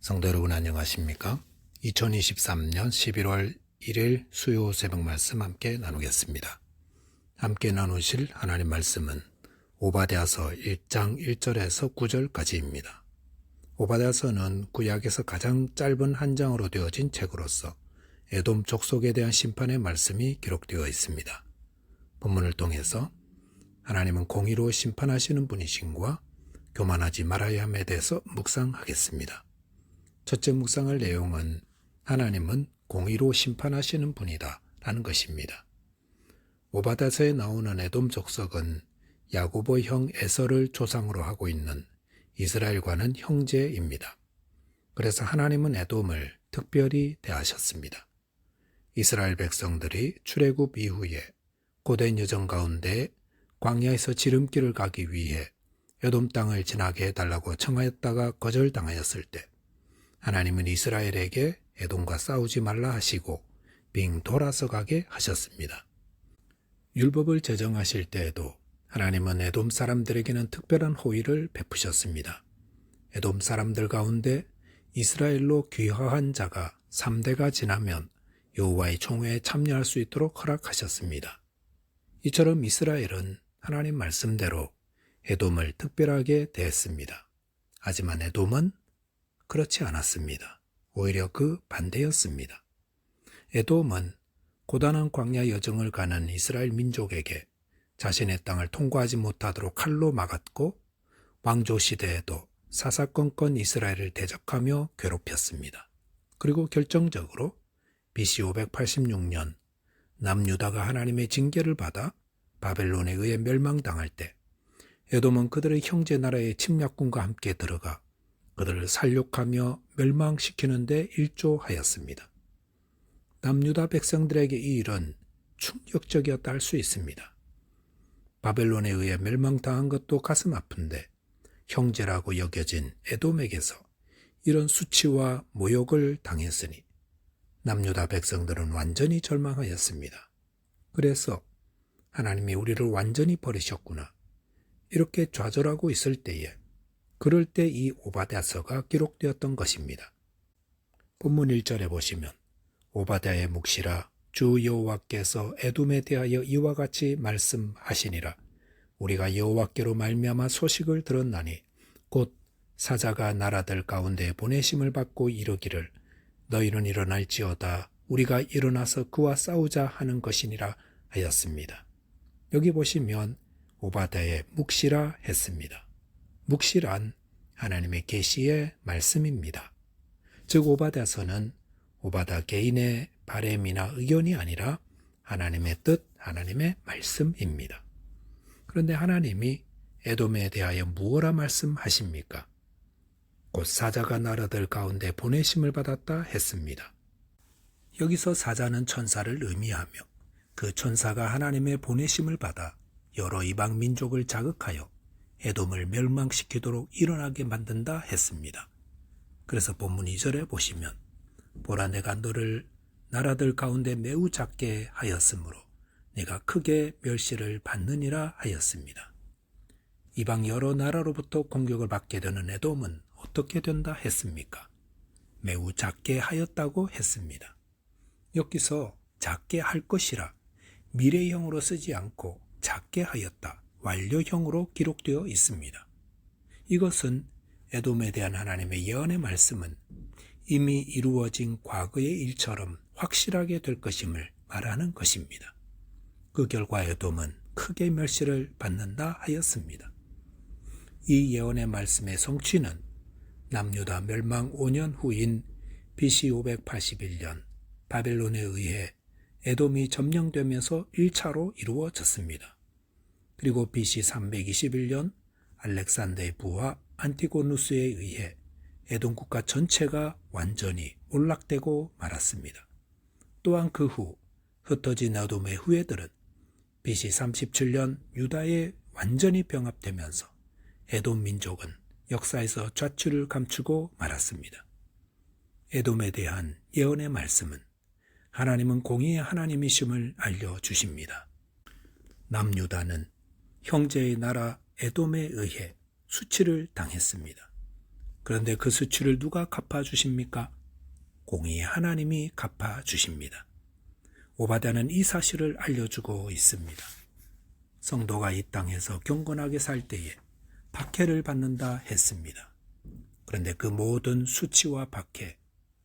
성도 여러분 안녕하십니까? 2023년 11월 1일 수요 새벽 말씀 함께 나누겠습니다. 함께 나누실 하나님 말씀은 오바댜서 1장 1절에서 9절까지입니다. 오바댜서는 구약에서 가장 짧은 한 장으로 되어진 책으로서 에돔 족속에 대한 심판의 말씀이 기록되어 있습니다. 본문을 통해서 하나님은 공의로 심판하시는 분이신과 교만하지 말아야 함에 대해서 묵상하겠습니다. 첫째 묵상할 내용은 하나님은 공의로 심판하시는 분이다 라는 것입니다. 오바댜서에 나오는 에돔 족속은 야고보 형 에서를 조상으로 하고 있는 이스라엘과는 형제입니다. 그래서 하나님은 에돔을 특별히 대하셨습니다. 이스라엘 백성들이 출애굽 이후에 고된 여정 가운데 광야에서 지름길을 가기 위해 에돔 땅을 지나게 해달라고 청하였다가 거절당하였을 때 하나님은 이스라엘에게 에돔과 싸우지 말라 하시고 빙 돌아서 가게 하셨습니다. 율법을 제정하실 때에도 하나님은 에돔 사람들에게는 특별한 호의를 베푸셨습니다. 에돔 사람들 가운데 이스라엘로 귀화한 자가 3대가 지나면 여호와의 총회에 참여할 수 있도록 허락하셨습니다. 이처럼 이스라엘은 하나님 말씀대로 에돔을 특별하게 대했습니다. 하지만 에돔은 그렇지 않았습니다. 오히려 그 반대였습니다. 에돔은 고단한 광야 여정을 가는 이스라엘 민족에게 자신의 땅을 통과하지 못하도록 칼로 막았고 왕조 시대에도 사사건건 이스라엘을 대적하며 괴롭혔습니다. 그리고 결정적으로 BC 586년 남유다가 하나님의 징계를 받아 바벨론에 의해 멸망당할 때 에돔은 그들의 형제 나라의 침략군과 함께 들어가 그들을 살육하며 멸망시키는 데 일조하였습니다. 남유다 백성들에게 이 일은 충격적이었다 할 수 있습니다. 바벨론에 의해 멸망당한 것도 가슴 아픈데 형제라고 여겨진 에돔에게서 이런 수치와 모욕을 당했으니 남유다 백성들은 완전히 절망하였습니다. 그래서 하나님이 우리를 완전히 버리셨구나 이렇게 좌절하고 있을 때에 그럴 때 이 오바댜서가 기록되었던 것입니다. 본문 1절에 보시면 오바댜의 묵시라 주 여호와께서 에돔에 대하여 이와 같이 말씀하시니라. 우리가 여호와께로 말미암아 소식을 들었나니 곧 사자가 나라들 가운데 보내심을 받고 이르기를 너희는 일어날지어다 우리가 일어나서 그와 싸우자 하는 것이니라 하였습니다. 여기 보시면 오바댜의 묵시라 했습니다. 묵시란 하나님의 계시의 말씀입니다. 즉 오바댜서는 오바댜 개인의 바램이나 의견이 아니라 하나님의 뜻, 하나님의 말씀입니다. 그런데 하나님이 에돔에 대하여 무엇라 말씀하십니까? 곧 사자가 나라들 가운데 보내심을 받았다 했습니다. 여기서 사자는 천사를 의미하며 그 천사가 하나님의 보내심을 받아 여러 이방 민족을 자극하여 에돔을 멸망시키도록 일어나게 만든다 했습니다. 그래서 본문 2절에 보시면 보라 내가 너를 나라들 가운데 매우 작게 하였으므로 네가 크게 멸시를 받느니라 하였습니다. 이방 여러 나라로부터 공격을 받게 되는 에돔은 어떻게 된다 했습니까? 매우 작게 하였다고 했습니다. 여기서 작게 할 것이라 미래형으로 쓰지 않고 작게 하였다. 완료형으로 기록되어 있습니다. 이것은 에돔에 대한 하나님의 예언의 말씀은 이미 이루어진 과거의 일처럼 확실하게 될 것임을 말하는 것입니다. 그 결과 에돔은 크게 멸시를 받는다 하였습니다. 이 예언의 말씀의 성취는 남유다 멸망 5년 후인 BC 581년 바벨론에 의해 에돔이 점령되면서 1차로 이루어졌습니다. 그리고 BC 321년 알렉산더의 부하 안티고누스에 의해 에돔 국가 전체가 완전히 몰락되고 말았습니다. 또한 그 후 흩어진 에돔의 후예들은 BC 37년 유다에 완전히 병합되면서 에돔 민족은 역사에서 좌초를 감추고 말았습니다. 에돔에 대한 예언의 말씀은 하나님은 공의의 하나님이심을 알려주십니다. 남유다는 형제의 나라 에돔에 의해 수치를 당했습니다. 그런데 그 수치를 누가 갚아주십니까? 공의의 하나님이 갚아주십니다. 오바댜는 이 사실을 알려주고 있습니다. 성도가 이 땅에서 경건하게 살 때에 박해를 받는다 했습니다. 그런데 그 모든 수치와 박해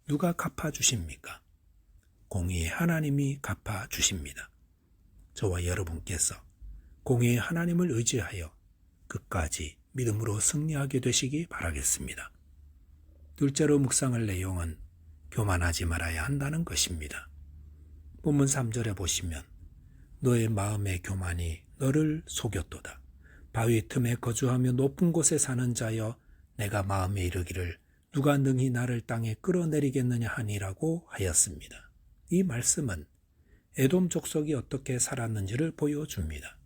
누가 갚아주십니까? 공의의 하나님이 갚아주십니다. 저와 여러분께서 공의의 하나님을 의지하여 끝까지 믿음으로 승리하게 되시기 바라겠습니다. 둘째로 묵상할 내용은 교만하지 말아야 한다는 것입니다. 본문 3절에 보시면 너의 마음의 교만이 너를 속였도다. 바위 틈에 거주하며 높은 곳에 사는 자여 내가 마음에 이르기를 누가 능히 나를 땅에 끌어내리겠느냐 하니라고 하였습니다. 이 말씀은 에돔 족속이 어떻게 살았는지를 보여줍니다.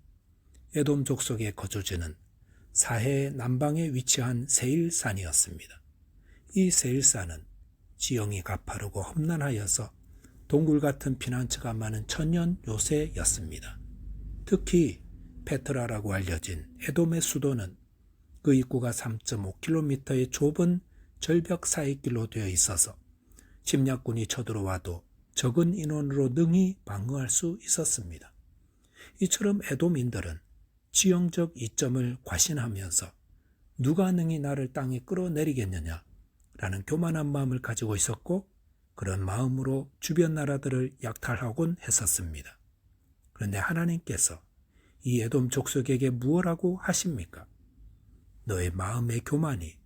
에돔 족속의 거주지는 사해 남방에 위치한 세일산이었습니다. 이 세일산은 지형이 가파르고 험난하여서 동굴 같은 피난처가 많은 천연 요새였습니다. 특히 페트라라고 알려진 에돔의 수도는 그 입구가 3.5km의 좁은 절벽 사이길로 되어 있어서 침략군이 쳐들어와도 적은 인원으로 능히 방어할 수 있었습니다. 이처럼 에돔인들은 지형적 이점을 과신하면서 누가 능히 나를 땅에 끌어내리겠느냐 라는 교만한 마음을 가지고 있었고 그런 마음으로 주변 나라들을 약탈하곤 했었습니다. 그런데 하나님께서 이 에돔 족속에게 무엇라고 하십니까? 너의 마음의 교만이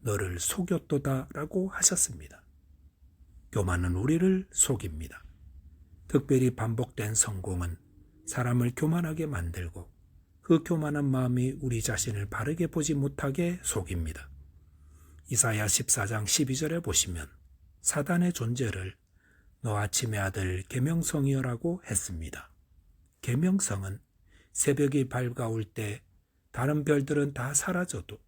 너를 속였도다 라고 하셨습니다. 교만은 우리를 속입니다. 특별히 반복된 성공은 사람을 교만하게 만들고 그 교만한 마음이 우리 자신을 바르게 보지 못하게 속입니다. 이사야 14장 12절에 보시면 사단의 존재를 너 아침의 아들 계명성이여라고 했습니다. 계명성은 새벽이 밝아올 때 다른 별들은 다 사라져도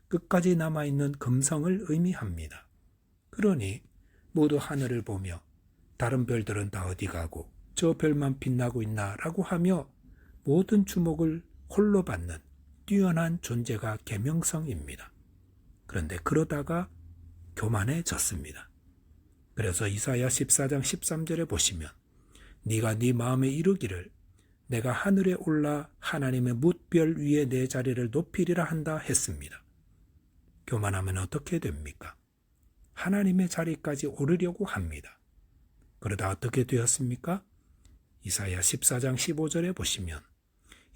끝까지 남아있는 금성을 의미합니다. 그러니 모두 하늘을 보며 다른 별들은 다 어디 가고 저 별만 빛나고 있나 라고 하며 모든 주목을 홀로 받는 뛰어난 존재가 계명성입니다. 그런데 그러다가 교만해졌습니다. 그래서 이사야 14장 13절에 보시면 네가 네 마음에 이르기를 내가 하늘에 올라 하나님의 뭇별 위에 내 자리를 높이리라 한다 했습니다. 교만하면 어떻게 됩니까? 하나님의 자리까지 오르려고 합니다. 그러다 어떻게 되었습니까? 이사야 14장 15절에 보시면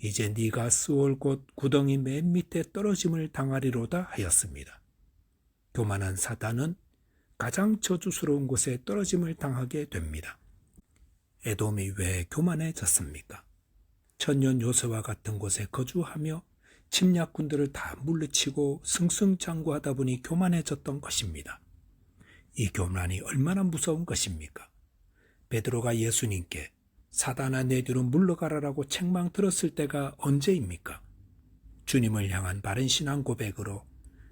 이제 네가 쓰올 곳 구덩이 맨 밑에 떨어짐을 당하리로다 하였습니다. 교만한 사단은 가장 저주스러운 곳에 떨어짐을 당하게 됩니다. 에돔이 왜 교만해졌습니까? 천년 요새와 같은 곳에 거주하며 침략군들을 다 물리치고 승승장구하다 보니 교만해졌던 것입니다. 이 교만이 얼마나 무서운 것입니까? 베드로가 예수님께 사단아 내 뒤로 물러가라라고 책망 들었을 때가 언제입니까? 주님을 향한 바른 신앙 고백으로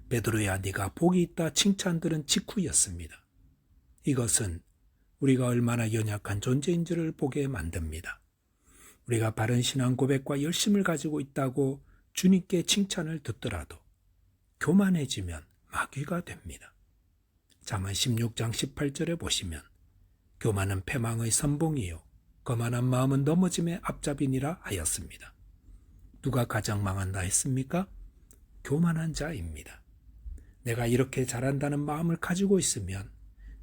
베드로야 네가 복이 있다 칭찬 들은 직후였습니다. 이것은 우리가 얼마나 연약한 존재인지를 보게 만듭니다. 우리가 바른 신앙 고백과 열심을 가지고 있다고 주님께 칭찬을 듣더라도 교만해지면 마귀가 됩니다. 잠언 16장 18절에 보시면 교만은 패망의 선봉이요 거만한 마음은 넘어짐의 앞잡이니라 하였습니다. 누가 가장 망한다 했습니까? 교만한 자입니다. 내가 이렇게 잘한다는 마음을 가지고 있으면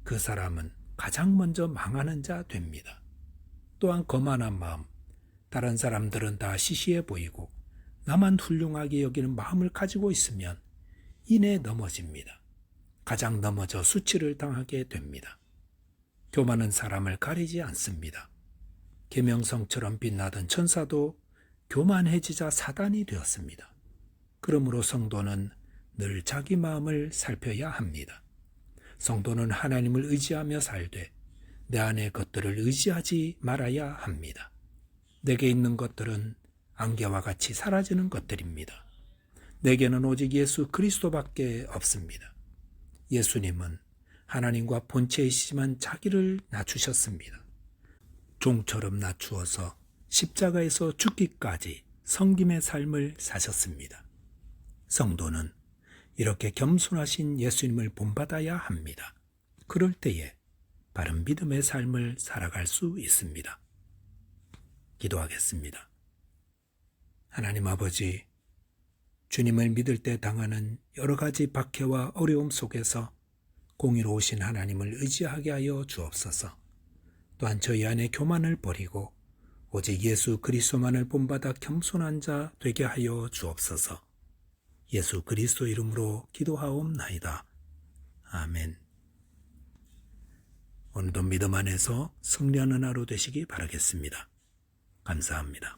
그 사람은 가장 먼저 망하는 자 됩니다. 또한 거만한 마음, 다른 사람들은 다 시시해 보이고 나만 훌륭하게 여기는 마음을 가지고 있으면 이내 넘어집니다. 가장 넘어져 수치를 당하게 됩니다. 교만은 사람을 가리지 않습니다. 계명성처럼 빛나던 천사도 교만해지자 사단이 되었습니다. 그러므로 성도는 늘 자기 마음을 살펴야 합니다. 성도는 하나님을 의지하며 살되 내 안의 것들을 의지하지 말아야 합니다. 내게 있는 것들은 안개와 같이 사라지는 것들입니다. 내게는 오직 예수 그리스도밖에 없습니다. 예수님은 하나님과 본체이시지만 자기를 낮추셨습니다. 종처럼 낮추어서 십자가에서 죽기까지 섬김의 삶을 사셨습니다. 성도는 이렇게 겸손하신 예수님을 본받아야 합니다. 그럴 때에 바른 믿음의 삶을 살아갈 수 있습니다. 기도하겠습니다. 하나님 아버지, 주님을 믿을 때 당하는 여러 가지 박해와 어려움 속에서 공의로우신 하나님을 의지하게 하여 주옵소서. 또한 저희 안에 교만을 버리고 오직 예수 그리스도만을 본받아 겸손한 자 되게 하여 주옵소서. 예수 그리스도 이름으로 기도하옵나이다. 아멘. 오늘도 믿음 안에서 승리하는 하루 되시기 바라겠습니다. 감사합니다.